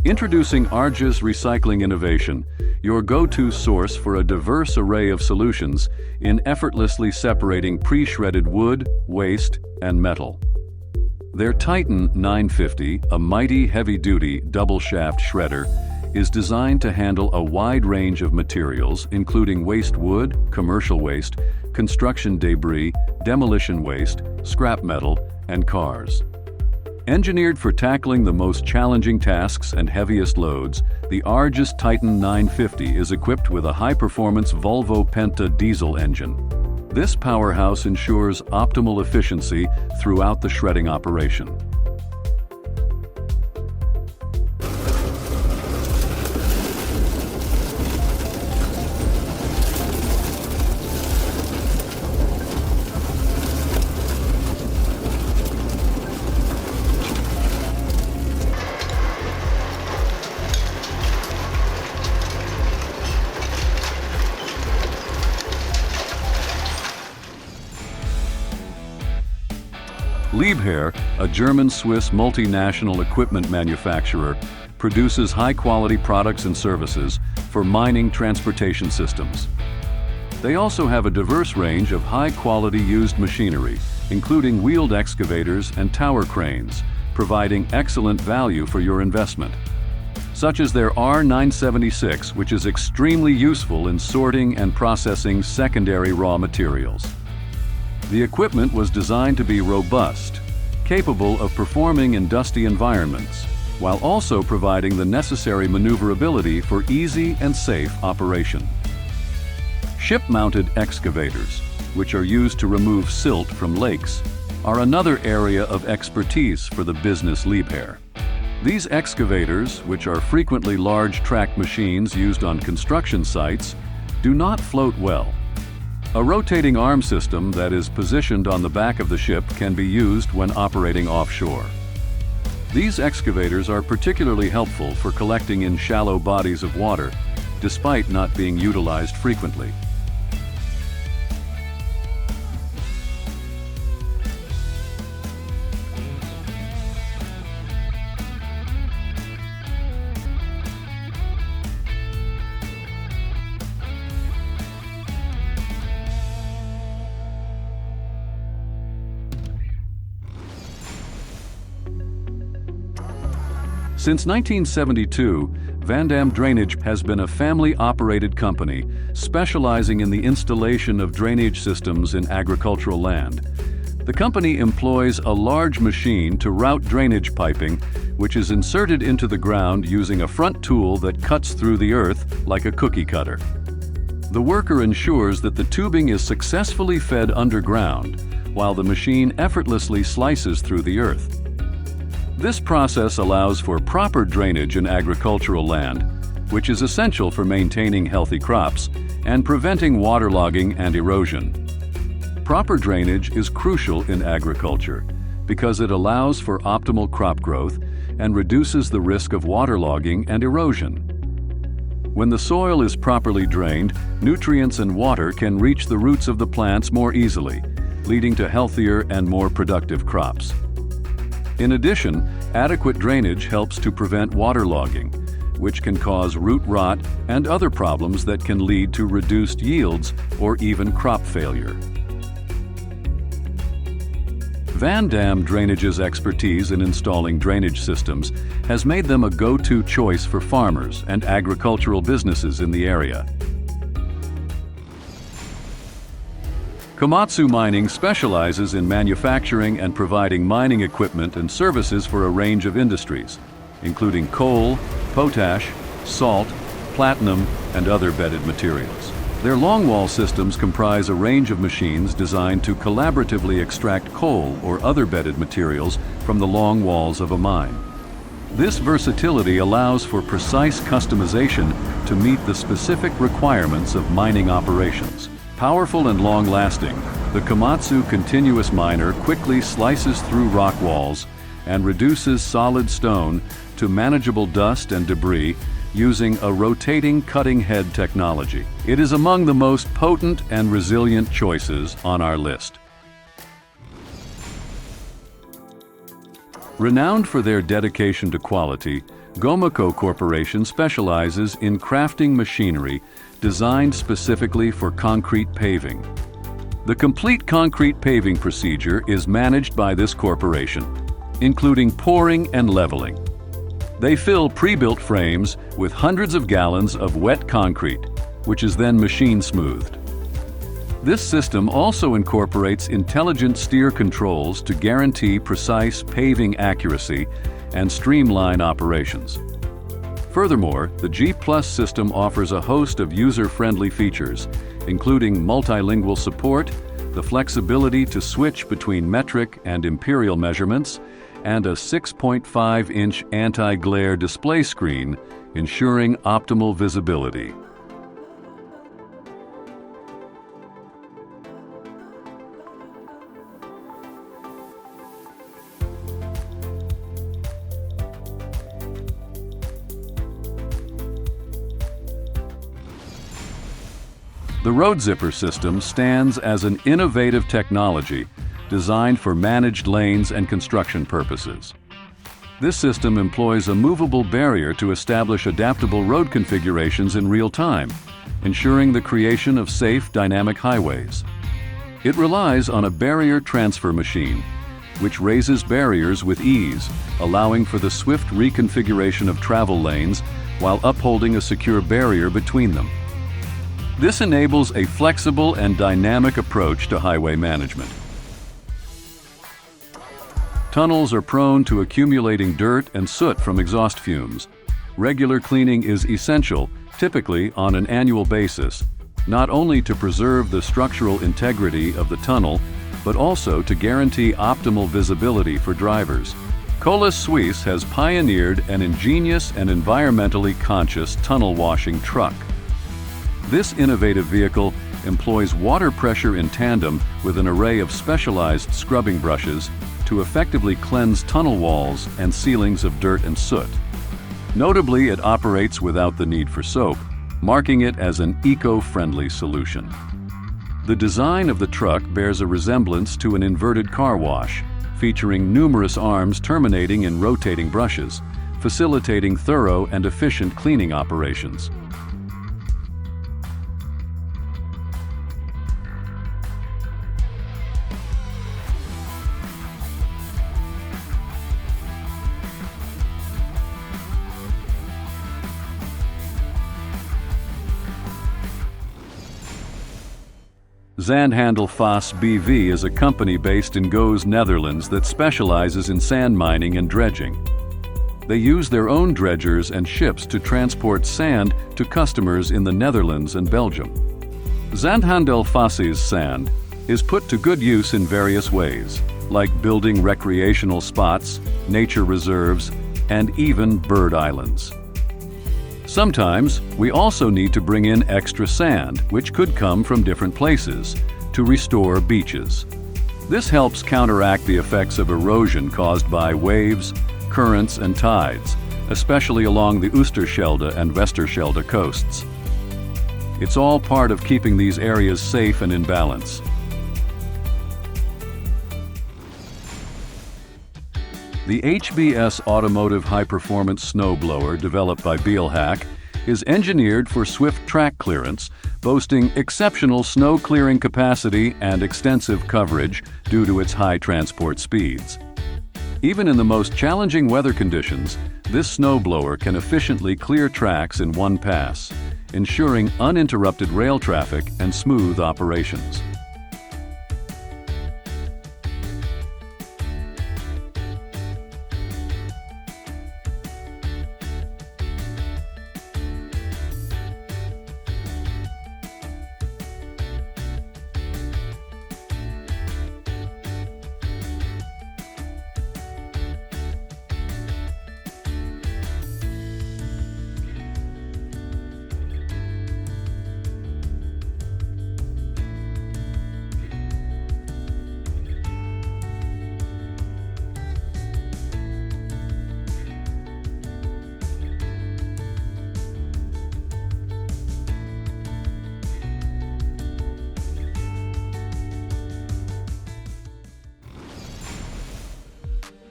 Introducing Arjes Recycling Innovation, your go-to source for a diverse array of solutions in effortlessly separating pre-shredded wood, waste, and metal. Their Titan 950, a mighty heavy-duty double-shaft shredder, is designed to handle a wide range of materials including waste wood, commercial waste, construction debris, demolition waste, scrap metal, and cars. Engineered for tackling the most challenging tasks and heaviest loads, the Arjes Titan 950 is equipped with a high-performance Volvo Penta diesel engine. This powerhouse ensures optimal efficiency throughout the shredding operation. Liebherr, a German-Swiss multinational equipment manufacturer, produces high-quality products and services for mining transportation systems. They also have a diverse range of high-quality used machinery, including wheeled excavators and tower cranes, providing excellent value for your investment. Such as their R976, which is extremely useful in sorting and processing secondary raw materials. The equipment was designed to be robust, capable of performing in dusty environments, while also providing the necessary maneuverability for easy and safe operation. Ship-mounted excavators, which are used to remove silt from lakes, are another area of expertise for the business Liebherr. These excavators, which are frequently large track machines used on construction sites, do not float well. A rotating arm system that is positioned on the back of the ship can be used when operating offshore. These excavators are particularly helpful for collecting in shallow bodies of water, despite not being utilized frequently. Since 1972, Damme Drainage has been a family-operated company specializing in the installation of drainage systems in agricultural land. The company employs a large machine to route drainage piping, which is inserted into the ground using a front tool that cuts through the earth like a cookie cutter. The worker ensures that the tubing is successfully fed underground, while the machine effortlessly slices through the earth. This process allows for proper drainage in agricultural land, which is essential for maintaining healthy crops and preventing waterlogging and erosion. Proper drainage is crucial in agriculture because it allows for optimal crop growth and reduces the risk of waterlogging and erosion. When the soil is properly drained, nutrients and water can reach the roots of the plants more easily, leading to healthier and more productive crops. In addition, adequate drainage helps to prevent waterlogging, which can cause root rot and other problems that can lead to reduced yields or even crop failure. Damme Drainage's expertise in installing drainage systems has made them a go-to choice for farmers and agricultural businesses in the area. Komatsu Mining specializes in manufacturing and providing mining equipment and services for a range of industries, including coal, potash, salt, platinum, and other bedded materials. Their longwall systems comprise a range of machines designed to collaboratively extract coal or other bedded materials from the long walls of a mine. This versatility allows for precise customization to meet the specific requirements of mining operations. Powerful and long-lasting, the Komatsu continuous miner quickly slices through rock walls and reduces solid stone to manageable dust and debris using a rotating cutting head technology. It is among the most potent and resilient choices on our list. Renowned for their dedication to quality, Gomaco Corporation specializes in crafting machinery designed specifically for concrete paving. The complete concrete paving procedure is managed by this corporation, including pouring and leveling. They fill pre-built frames with hundreds of gallons of wet concrete, which is then machine smoothed. This system also incorporates intelligent steer controls to guarantee precise paving accuracy and streamline operations. Furthermore, the G+ system offers a host of user-friendly features, including multilingual support, the flexibility to switch between metric and imperial measurements, and a 6.5-inch anti-glare display screen, ensuring optimal visibility. The Road Zipper system stands as an innovative technology designed for managed lanes and construction purposes. This system employs a movable barrier to establish adaptable road configurations in real time, ensuring the creation of safe, dynamic highways. It relies on a barrier transfer machine, which raises barriers with ease, allowing for the swift reconfiguration of travel lanes while upholding a secure barrier between them. This enables a flexible and dynamic approach to highway management. Tunnels are prone to accumulating dirt and soot from exhaust fumes. Regular cleaning is essential, typically on an annual basis, not only to preserve the structural integrity of the tunnel, but also to guarantee optimal visibility for drivers. Colas Suisse has pioneered an ingenious and environmentally conscious tunnel washing truck. This innovative vehicle employs water pressure in tandem with an array of specialized scrubbing brushes to effectively cleanse tunnel walls and ceilings of dirt and soot. Notably, it operates without the need for soap, marking it as an eco-friendly solution. The design of the truck bears a resemblance to an inverted car wash, featuring numerous arms terminating in rotating brushes, facilitating thorough and efficient cleaning operations. Zandhandel Vos BV is a company based in Goes, Netherlands that specializes in sand mining and dredging. They use their own dredgers and ships to transport sand to customers in the Netherlands and Belgium. Zandhandel Vos's sand is put to good use in various ways, like building recreational spots, nature reserves, and even bird islands. Sometimes, we also need to bring in extra sand, which could come from different places, to restore beaches. This helps counteract the effects of erosion caused by waves, currents, and tides, especially along the Oosterschelde and Westerschelde coasts. It's all part of keeping these areas safe and in balance. The HBS Automotive High-Performance Snowblower developed by Bielhack is engineered for swift track clearance, boasting exceptional snow clearing capacity and extensive coverage due to its high transport speeds. Even in the most challenging weather conditions, this snowblower can efficiently clear tracks in one pass, ensuring uninterrupted rail traffic and smooth operations.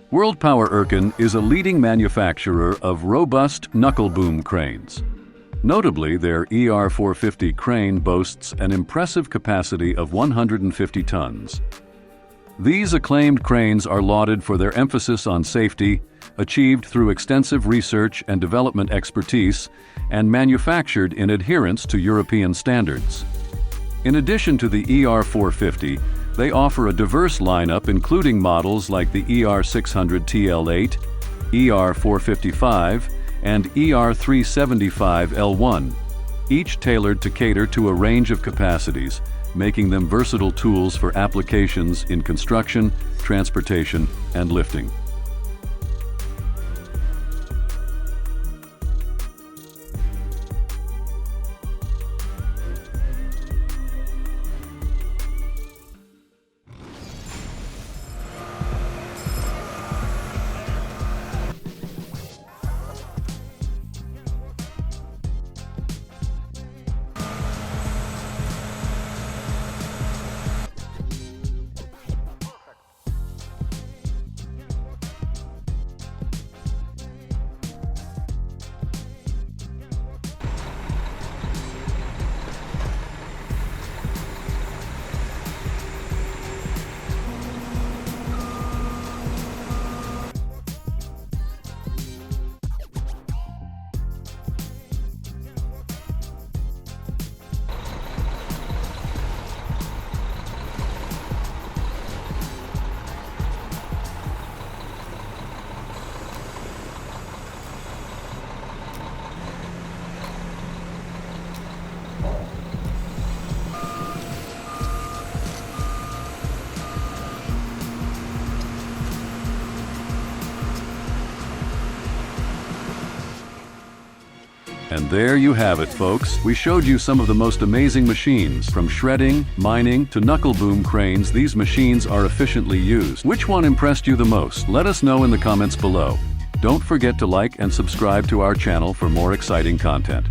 World Power Erken is a leading manufacturer of robust knuckle boom cranes. Notably, their ER450 crane boasts an impressive capacity of 150 tons. These acclaimed cranes are lauded for their emphasis on safety, achieved through extensive research and development expertise, and manufactured in adherence to European standards. In addition to the ER450, they offer a diverse lineup including models like the ER600 TL8, ER455, and ER375 L1, each tailored to cater to a range of capacities, making them versatile tools for applications in construction, transportation, and lifting. And there you have it, folks. We showed you some of the most amazing machines. From shredding, mining, to knuckle boom cranes, these machines are efficiently used. Which one impressed you the most? Let us know in the comments below. Don't forget to like and subscribe to our channel for more exciting content.